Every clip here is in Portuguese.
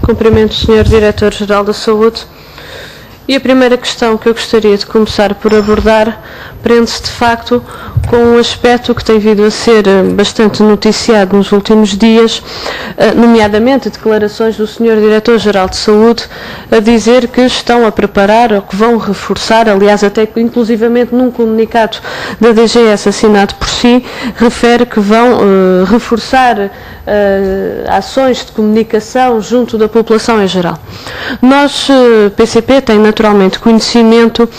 Cumprimento o Sr. Diretor-Geral da Saúde. E a primeira questão que eu gostaria de começar por abordar prende-se de facto com um aspecto que tem vindo a ser bastante noticiado nos últimos dias, nomeadamente declarações do Sr. Diretor-Geral de Saúde a dizer que estão a preparar ou que vão reforçar, aliás até inclusivamente num comunicado da DGS assinado por si, refere que vão reforçar ações de comunicação junto da população em geral. Nós, PCP, tem naturalmente conhecimento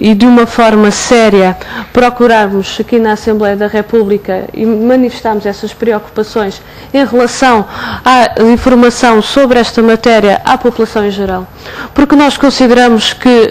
e de uma forma séria procurarmos aqui na Assembleia da República e manifestarmos essas preocupações em relação à informação sobre esta matéria à população em geral, porque nós consideramos que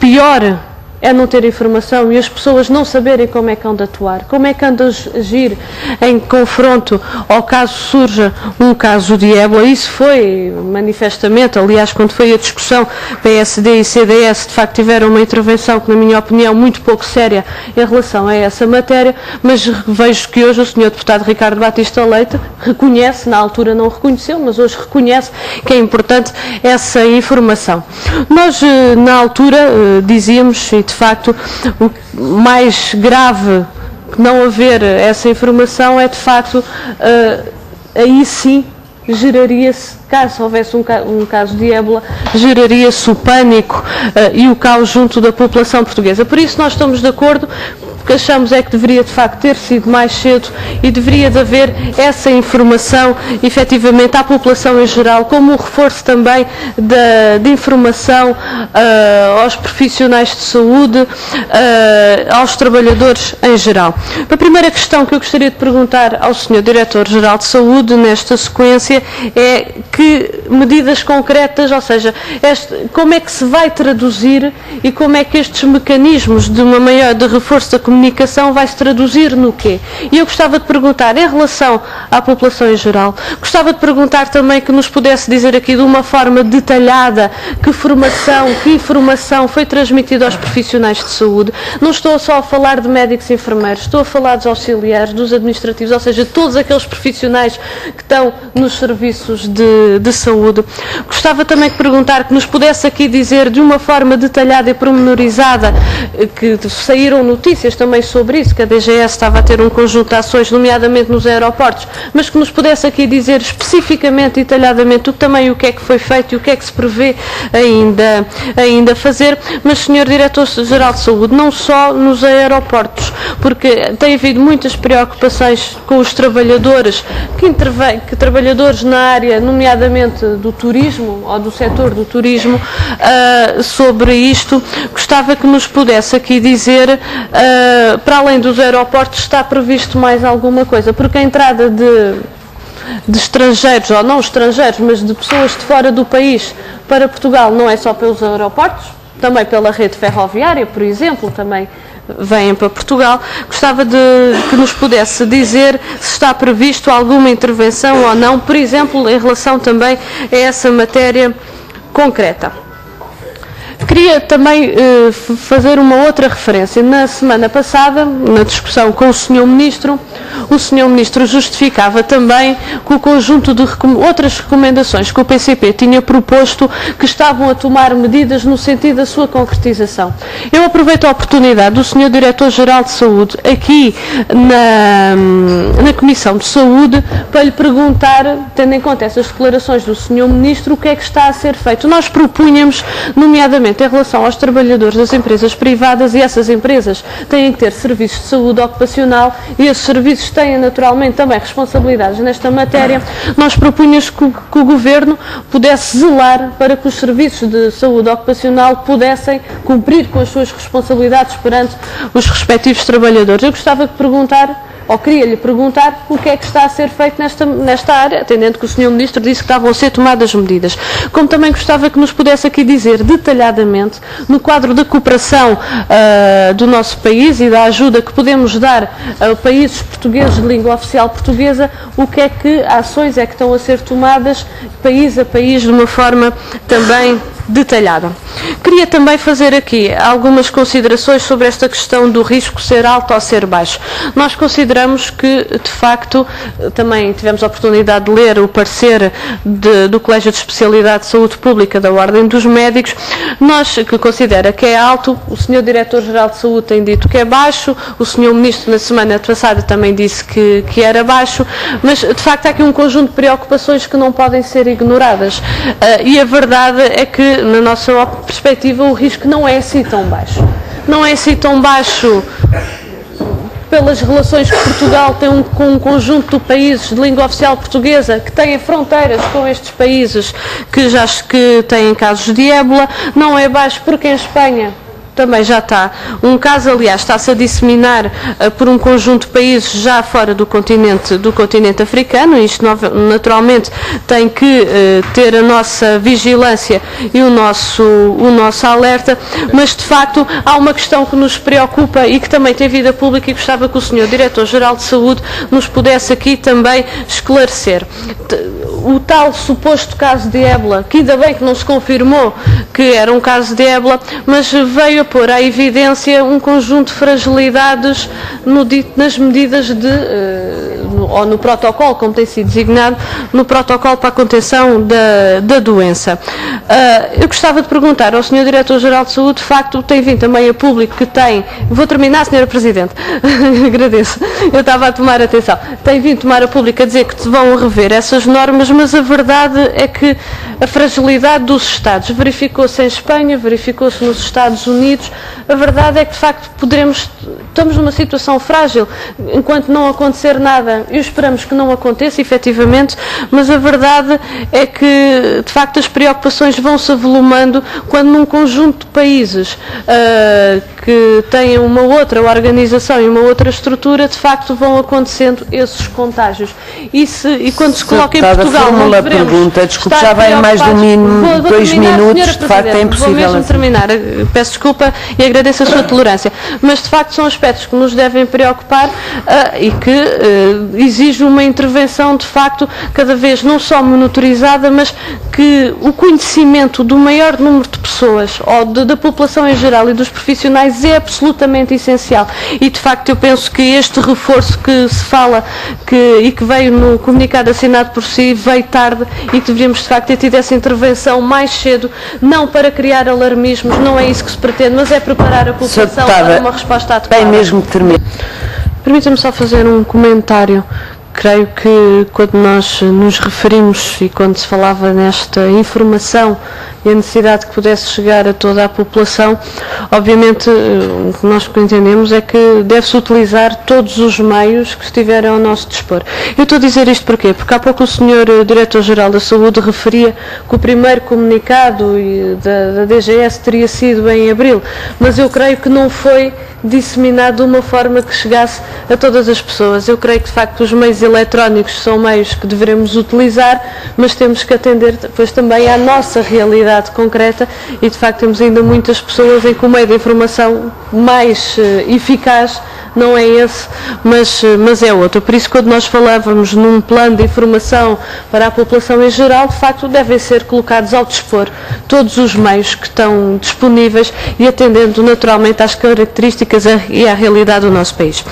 pior é não ter informação e as pessoas não saberem como é que hão de atuar, como é que hão de agir em confronto ao caso surja um caso de ébola. Isso foi manifestamente, aliás, quando foi a discussão PSD e CDS, de facto tiveram uma intervenção que, na minha opinião, muito pouco séria em relação a essa matéria, mas vejo que hoje o Sr. Deputado Ricardo Batista Leite reconhece, na altura não reconheceu, mas hoje reconhece que é importante essa informação. Nós, na altura, dizíamos, e de facto, o mais grave que não haver essa informação é, de facto, aí sim geraria-se, caso houvesse um caso de ébola, geraria-se o pânico e o caos junto da população portuguesa. Por isso nós estamos de acordo, porque achamos é que deveria de facto ter sido mais cedo e deveria de haver essa informação efetivamente à população em geral, como um reforço também de informação aos profissionais de saúde, aos trabalhadores em geral. A primeira questão que eu gostaria de perguntar ao Sr. Diretor-Geral de Saúde nesta sequência é que medidas concretas, ou seja, como é que se vai traduzir e como é que estes mecanismos de reforço da comunicação vai se traduzir no quê? E eu gostava de perguntar, em relação à população em geral, gostava de perguntar também que nos pudesse dizer aqui de uma forma detalhada que informação foi transmitida aos profissionais de saúde. Não estou só a falar de médicos e enfermeiros, estou a falar dos auxiliares, dos administrativos, ou seja, todos aqueles profissionais que estão nos serviços de saúde. Gostava também de perguntar que nos pudesse aqui dizer de uma forma detalhada e pormenorizada, que saíram notícias também sobre isso, que a DGS estava a ter um conjunto de ações, nomeadamente nos aeroportos, mas que nos pudesse aqui dizer especificamente, detalhadamente, o que é que foi feito e o que é que se prevê ainda fazer. Mas, Sr. Diretor-Geral de Saúde, não só nos aeroportos, porque tem havido muitas preocupações com os trabalhadores trabalhadores na área, nomeadamente do turismo, ou do setor do turismo, sobre isto. Gostava que nos pudesse aqui dizer, para além dos aeroportos, está previsto mais alguma coisa, porque a entrada de estrangeiros, ou não estrangeiros, mas de pessoas de fora do país para Portugal não é só pelos aeroportos, também pela rede ferroviária, por exemplo, também vêm para Portugal. Gostava que nos pudesse dizer se está previsto alguma intervenção ou não, por exemplo, em relação também a essa matéria concreta. Queria também fazer uma outra referência. Na semana passada, na discussão com o Sr. Ministro, o Sr. Ministro justificava também que o conjunto de outras recomendações que o PCP tinha proposto, que estavam a tomar medidas no sentido da sua concretização. Eu aproveito a oportunidade do Sr. Diretor-Geral de Saúde aqui na Comissão de Saúde para lhe perguntar, tendo em conta essas declarações do Sr. Ministro, o que é que está a ser feito. Nós propunhamos, nomeadamente em relação aos trabalhadores das empresas privadas, e essas empresas têm que ter serviços de saúde ocupacional e esses serviços têm naturalmente também responsabilidades nesta matéria. Nós propunhamos que o Governo pudesse zelar para que os serviços de saúde ocupacional pudessem cumprir com as suas responsabilidades perante os respectivos trabalhadores. Eu gostava de perguntar, ou queria-lhe perguntar, o que é que está a ser feito nesta área, atendendo que o Sr. Ministro disse que estavam a ser tomadas medidas. Como também gostava que nos pudesse aqui dizer detalhadamente, no quadro da cooperação do nosso país e da ajuda que podemos dar a países portugueses de língua oficial portuguesa, o que é que ações é que estão a ser tomadas país a país de uma forma também detalhada. Queria também fazer aqui algumas considerações sobre esta questão do risco ser alto ou ser baixo. Nós consideramos que, de facto, também tivemos a oportunidade de ler o parecer do Colégio de Especialidade de Saúde Pública da Ordem dos Médicos, nós que considera que é alto, o Sr. Diretor-Geral de Saúde tem dito que é baixo, o Sr. Ministro na semana passada também disse que era baixo, mas de facto há aqui um conjunto de preocupações que não podem ser ignoradas e a verdade é que, na nossa perspectiva, o risco não é assim tão baixo. Não é assim tão baixo pelas relações que Portugal tem com um conjunto de países de língua oficial portuguesa que têm fronteiras com estes países que têm casos de ébola, não é baixo porque em Espanha também já está um caso, aliás, está-se a disseminar por um conjunto de países já fora do continente africano, e isto naturalmente tem que ter a nossa vigilância e o nosso alerta, mas de facto há uma questão que nos preocupa e que também tem vida pública e gostava que o Sr. Diretor-Geral de Saúde nos pudesse aqui também esclarecer. O tal suposto caso de ébola, que ainda bem que não se confirmou que era um caso de ébola, mas veio a pôr à evidência um conjunto de fragilidades nas medidas ou no protocolo, como tem sido designado, no protocolo para a contenção da doença. Eu gostava de perguntar ao Sr. Diretor-Geral de Saúde, de facto, tem vindo também a público que tem, vou terminar, Sra. Presidente, agradeço, eu estava a tomar atenção, tem vindo tomar a público a dizer que vão rever essas normas, mas a verdade é que a fragilidade dos Estados verificou-se em Espanha, verificou-se nos Estados Unidos, a verdade é que de facto estamos numa situação frágil, enquanto não acontecer nada, e esperamos que não aconteça efetivamente, mas a verdade é que de facto as preocupações vão se avolumando quando num conjunto de países que têm uma outra organização e uma outra estrutura, de facto vão acontecendo esses contágios. E quando se coloca em Portugal, não devemos pergunta, desculpe, já vai mais de 2 minutos, de facto é impossível. Vou mesmo terminar, peço desculpa e agradeço a sua tolerância, mas de facto são aspectos que nos devem preocupar e que exigem uma intervenção de facto cada vez não só monitorizada, mas que o conhecimento do maior número de pessoas ou da população em geral e dos profissionais é absolutamente essencial e de facto eu penso que este reforço que se fala e que veio no comunicado assinado por si veio tarde e que deveríamos de facto ter tido essa intervenção mais cedo, não para criar alarmismos, não é isso que se pretende, mas é preparar a população para uma resposta adequada. Bem mesmo que termine. Permita-me só fazer um comentário. Creio que quando nós nos referimos e quando se falava nesta informação e a necessidade que pudesse chegar a toda a população, obviamente o que nós entendemos é que deve-se utilizar todos os meios que estiverem ao nosso dispor. Eu estou a dizer isto porquê? Porque há pouco o Sr. Diretor-Geral da Saúde referia que o primeiro comunicado da DGS teria sido em abril, mas eu creio que não foi disseminado de uma forma que chegasse a todas as pessoas. Eu creio que de facto os meios eletrónicos são meios que devemos utilizar, mas temos que atender depois também à nossa realidade concreta e de facto temos ainda muitas pessoas em que o meio de informação mais eficaz não é esse, mas é outro. Por isso, quando nós falávamos num plano de informação para a população em geral, de facto devem ser colocados ao dispor todos os meios que estão disponíveis e atendendo naturalmente às características e à realidade do nosso país.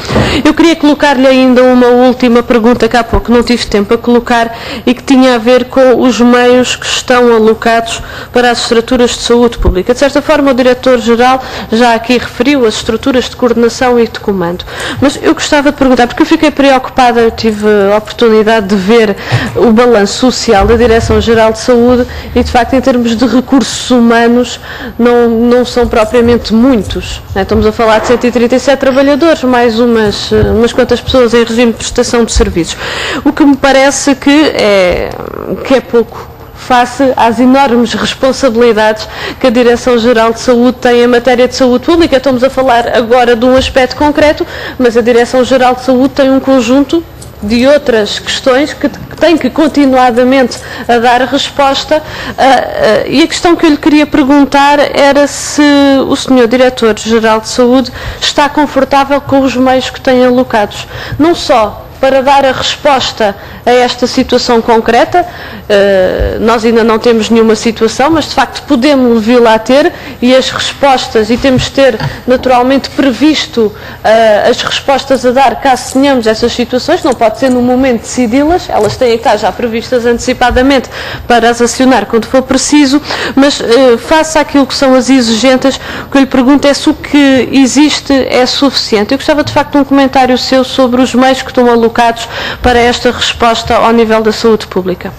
Eu queria colocar-lhe ainda uma última pergunta que há pouco não tive tempo a colocar e que tinha a ver com os meios que estão alocados para as estruturas de saúde pública. De certa forma, o Diretor-Geral já aqui referiu as estruturas de coordenação e de comando. Mas eu gostava de perguntar, porque eu fiquei preocupada, eu tive a oportunidade de ver o balanço social da Direção-Geral de Saúde e, de facto, em termos de recursos humanos, não são propriamente muitos. Estamos a falar de 137 trabalhadores, mais umas quantas pessoas em regime de prestação de serviços. O que me parece que é pouco face às enormes responsabilidades que a Direção-Geral de Saúde tem em matéria de saúde pública. Estamos a falar agora de um aspecto concreto, mas a Direção-Geral de Saúde tem um conjunto de outras questões que tem que continuadamente a dar resposta e a questão que eu lhe queria perguntar era se o Sr. Diretor-Geral de Saúde está confortável com os meios que tem alocados, não só para dar a resposta a esta situação concreta. Nós ainda não temos nenhuma situação, mas de facto podemos vir-la a ter, e as respostas, e temos de ter naturalmente previsto as respostas a dar caso tenhamos essas situações. Não pode ser no momento de decidi-las, elas têm que estar já previstas antecipadamente para as acionar quando for preciso, mas face àquilo que são as exigências, o que eu lhe pergunto é se o que existe é suficiente. Eu gostava de facto de um comentário seu sobre os meios que estão alocados para esta resposta ao nível da saúde pública.